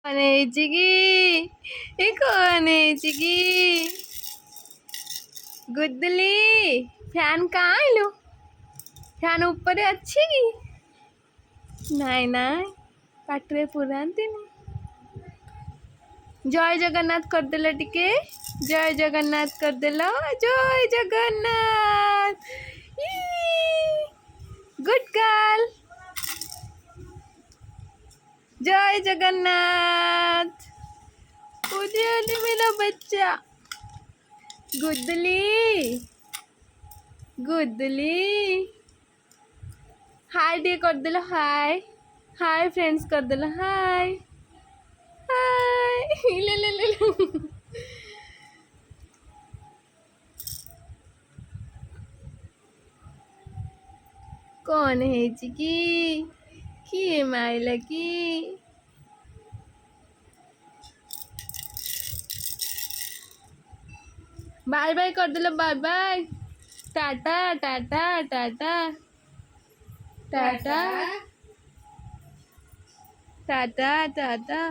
कौन ହେଇଛି କି ଏ कौन ହେଇଛି କି गुदली फैन कहाँ आइलु फैन ऊपर अच्छी की नाई नाई पाटरे पुरांती जय जगन्नाथ करदेल टिके जय जगन्नाथ करदेल जय जगन्नाथ गुड गर्ल जय जगन्नाथ उधे मेरा बच्चा गुदली गुदली हाय डे कर दिल हाय हाय फ्रेंड्स कर दिल हाय हाय ले ले ले ले। कौन है चिकी किए माइला की बाय बाय कर दिल बाय बाय टाटा टाटा टाटा टाटा टाटा टाटा